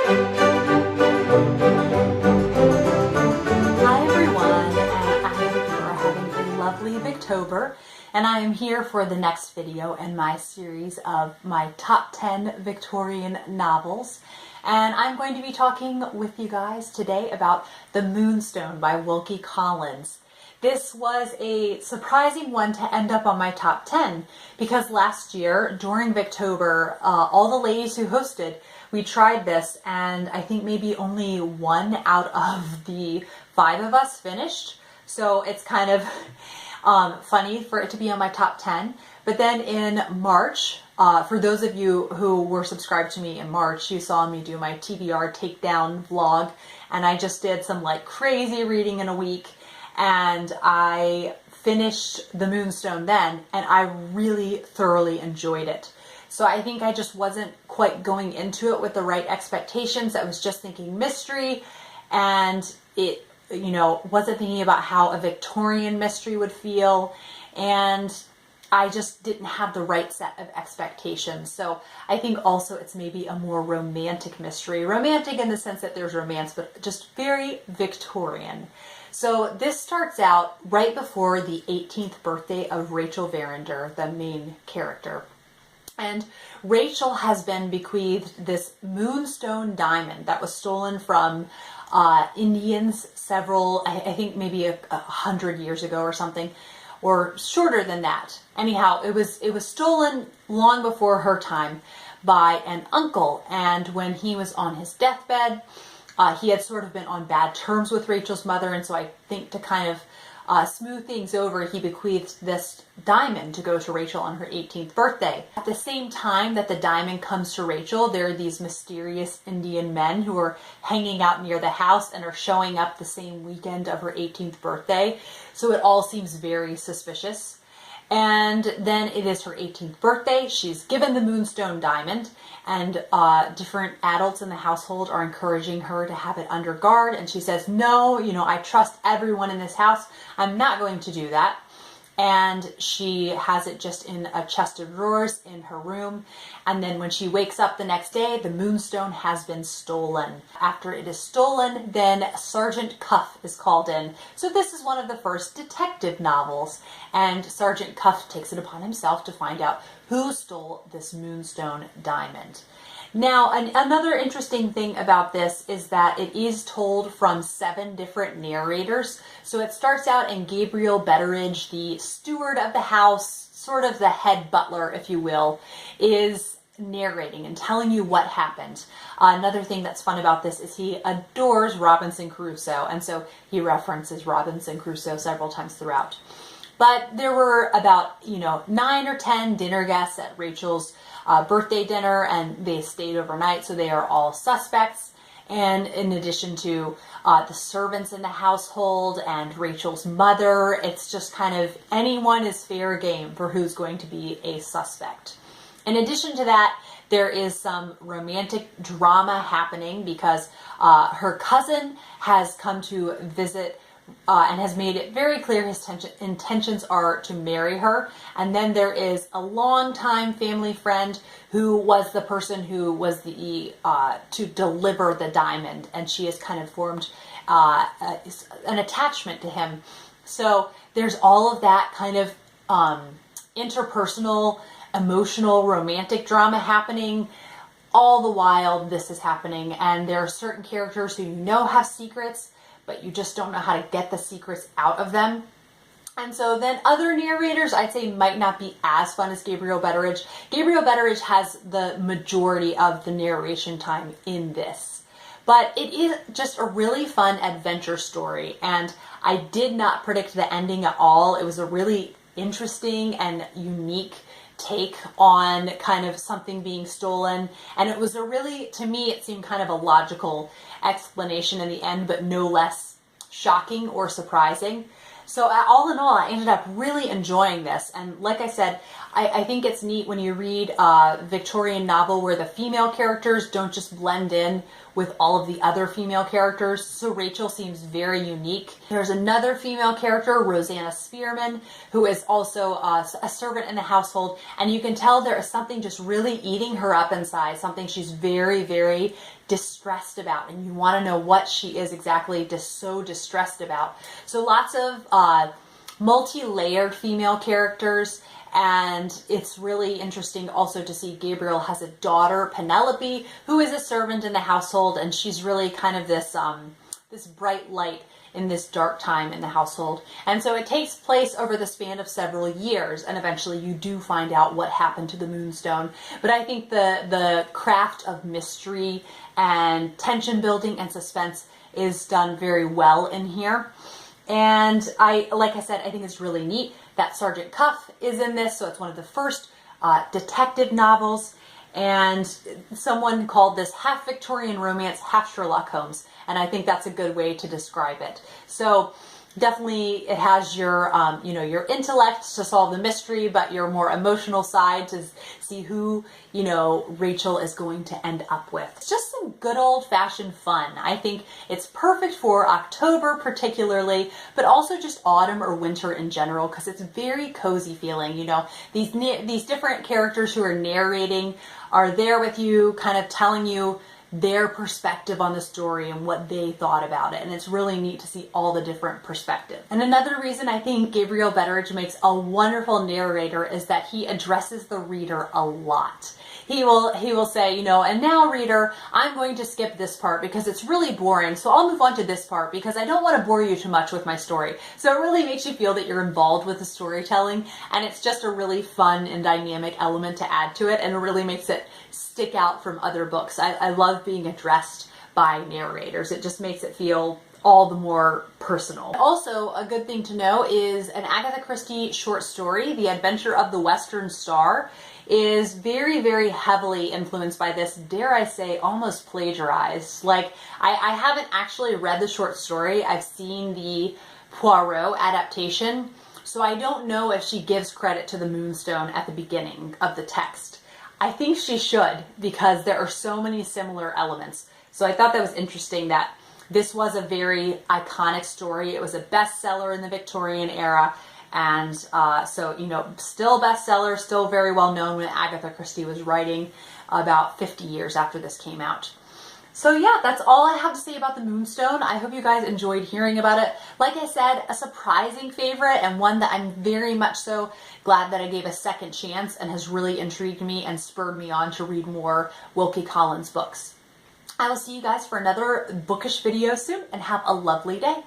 Hi everyone, and I hope you are having a lovely Victober, and I am here for the next video in my series of my top 10 Victorian novels. And I'm going to be talking with you guys today about The Moonstone by Wilkie Collins. This was a surprising one to end up on my top 10 because last year during Victober, all the ladies who hosted, we tried this, and I think maybe only one out of the 5 of us finished. So it's kind of funny for it to be on my top 10. But then in March, for those of you who were subscribed to me in March, you saw me do my TBR takedown vlog, and I just did some like crazy reading in a week, and I finished The Moonstone then, and I really thoroughly enjoyed it. So I think I just wasn't quite going into it with the right expectations. I was just thinking mystery, and it, wasn't thinking about how a Victorian mystery would feel, and I just didn't have the right set of expectations. So I think also it's maybe a more romantic mystery. Romantic in the sense that there's romance, but just very Victorian. So this starts out right before the 18th birthday of Rachel Verinder, the main character. And Rachel has been bequeathed this Moonstone diamond that was stolen from Indians I think maybe 100 years ago or something, or shorter than that. Anyhow, it was stolen long before her time by an uncle, and when he was on his deathbed, he had sort of been on bad terms with Rachel's mother, and so I think to kind of smooth things over, he bequeathed this diamond to go to Rachel on her 18th birthday. At the same time that the diamond comes to Rachel, there are these mysterious Indian men who are hanging out near the house and are showing up the same weekend of her 18th birthday. So it all seems very suspicious. And then it is her 18th birthday. She's given the Moonstone diamond, and different adults in the household are encouraging her to have it under guard. And she says, no, I trust everyone in this house. I'm not going to do that. And she has it just in a chest of drawers in her room. And then when she wakes up the next day, the Moonstone has been stolen. After it is stolen, then Sergeant Cuff is called in. So this is one of the first detective novels, and Sergeant Cuff takes it upon himself to find out who stole this Moonstone diamond. Now, another interesting thing about this is that it is told from 7 different narrators. So it starts out in Gabriel Betteridge, the steward of the house, sort of the head butler, if you will, is narrating and telling you what happened. Another thing that's fun about this is he adores Robinson Crusoe, and so he references Robinson Crusoe several times throughout. But there were about, 9 or 10 dinner guests at Rachel's birthday dinner, and they stayed overnight, so they are all suspects. And in addition to the servants in the household and Rachel's mother, it's just kind of anyone is fair game for who's going to be a suspect. In addition to that, there is some romantic drama happening because her cousin has come to visit and has made it very clear his intentions are to marry her. And then there is a longtime family friend who was the person who was to deliver the diamond, and she has kind of formed an attachment to him. So there's all of that kind of interpersonal, emotional, romantic drama happening. All the while this is happening, and there are certain characters who have secrets, but you just don't know how to get the secrets out of them. And so then other narrators, I'd say, might not be as fun as Gabriel Betteridge. Gabriel Betteridge has the majority of the narration time in this. But it is just a really fun adventure story, and I did not predict the ending at all. It was a really interesting and unique take on kind of something being stolen, and it was to me, it seemed kind of a logical explanation in the end, but no less shocking or surprising. So all in all, I ended up really enjoying this. And like I said, I think it's neat when you read a Victorian novel where the female characters don't just blend in with all of the other female characters. So Rachel seems very unique. There's another female character, Rosanna Spearman, who is also a servant in the household. And you can tell there is something just really eating her up inside, something she's very, very distressed about, and you want to know what she is exactly so distressed about. So lots of multi-layered female characters, and it's really interesting also to see Gabriel has a daughter, Penelope, who is a servant in the household, and she's really kind of this this bright light in this dark time in the household. And so it takes place over the span of several years, and eventually you do find out what happened to the Moonstone. But I think the craft of mystery and tension building and suspense is done very well in here. And like I said, I think it's really neat that Sergeant Cuff is in this, so it's one of the first detective novels. And someone called this half Victorian romance, half Sherlock Holmes, and I think that's a good way to describe it. So definitely it has your, you know, your intellect to solve the mystery, but your more emotional side to see who, you know, Rachel is going to end up with. It's just some good old-fashioned fun. I think it's perfect for October particularly, but also just autumn or winter in general, because it's very cozy feeling. You know, these different characters who are narrating are there with you, kind of telling you their perspective on the story and what they thought about it. And it's really neat to see all the different perspectives. And another reason I think Gabriel Betteridge makes a wonderful narrator is that he addresses the reader a lot. He will say, you know, and now reader, I'm going to skip this part because it's really boring. So I'll move on to this part because I don't want to bore you too much with my story. So it really makes you feel that you're involved with the storytelling, and it's just a really fun and dynamic element to add to it, and it really makes it stick out from other books. I love being addressed by narrators. It just makes it feel all the more personal. Also, a good thing to know is an Agatha Christie short story, The Adventure of the Western Star, is very, very heavily influenced by this, dare I say, almost plagiarized. Like, I haven't actually read the short story. I've seen the Poirot adaptation, so I don't know if she gives credit to the Moonstone at the beginning of the text. I think she should, because there are so many similar elements. So I thought that was interesting that this was a very iconic story. It was a bestseller in the Victorian era. And so, you know, still bestseller, still very well known when Agatha Christie was writing about 50 years after this came out. So yeah, that's all I have to say about the Moonstone. I hope you guys enjoyed hearing about it. Like I said, a surprising favorite, and one that I'm very much so glad that I gave a second chance and has really intrigued me and spurred me on to read more Wilkie Collins books. I will see you guys for another bookish video soon, and have a lovely day.